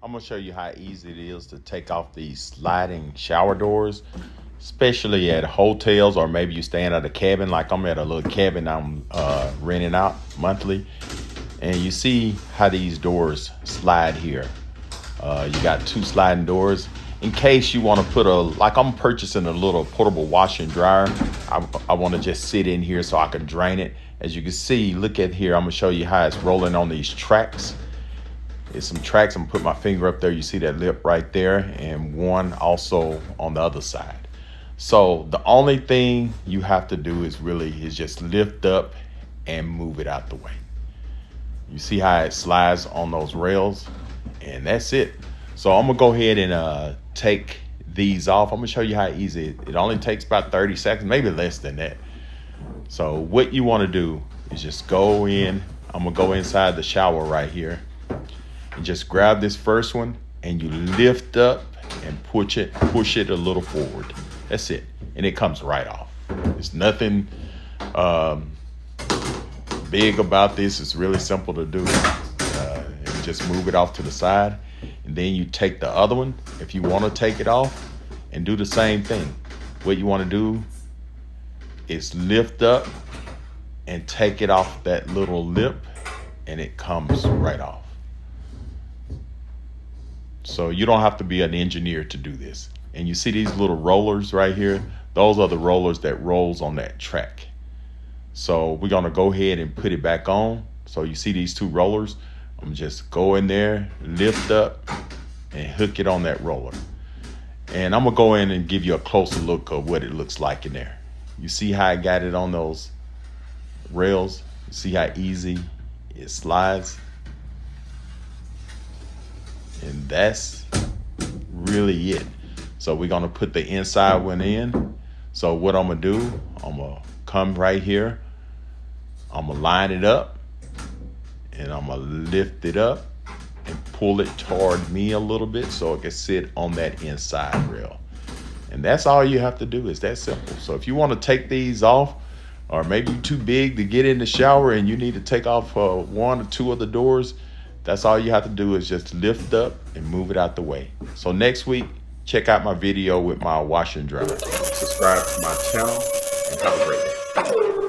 I'm gonna show you how easy it is to take off these sliding shower doors, especially at hotels or maybe you staying at a cabin. Like I'm at a little cabin I'm renting out monthly, and you see how these doors slide here. You got two sliding doors. In case you want to put like I'm purchasing a little portable washer and dryer. I want to just sit in here so I can drain it. As you can see, look at here. I'm gonna show you how it's rolling on these tracks. It's some tracks. I'm gonna put my finger up there. You see that lip right there, and one also on the other side. So the only thing you have to do is just lift up and move it out the way. You see how it slides on those rails, and that's it. So I'm gonna go ahead and take these off. I'm gonna show you how easy it only takes about 30 seconds, maybe less than that. So what you want to do is just go in. I'm gonna go inside the shower right here and just grab this first one, and you lift up and push it a little forward. That's it, and it comes right off. There's nothing big about this. It's really simple to do. And just move it off to the side, and then you take the other one if you want to take it off and do the same thing. What you want to do is lift up and take it off that little lip, and it comes right off. So you don't have to be an engineer to do this. And you see these little rollers right here? Those are the rollers that rolls on that track. So we're gonna go ahead and put it back on. So you see these two rollers? I'm gonna just go in there, lift up, and hook it on that roller. And I'm gonna go in and give you a closer look of what it looks like in there. You see how I got it on those rails? You see how easy it slides? And that's really it. So we're gonna put the inside one in. So what I'm gonna do, I'm gonna come right here, I'm gonna line it up, and I'm gonna lift it up and pull it toward me a little bit so it can sit on that inside rail. And that's all you have to do. Is that simple. So if you want to take these off, or maybe you're too big to get in the shower and you need to take off one or two of the doors, that's all you have to do is just lift up and move it out the way. So next week, check out my video with my washer and dryer. Subscribe to my channel and have a great day.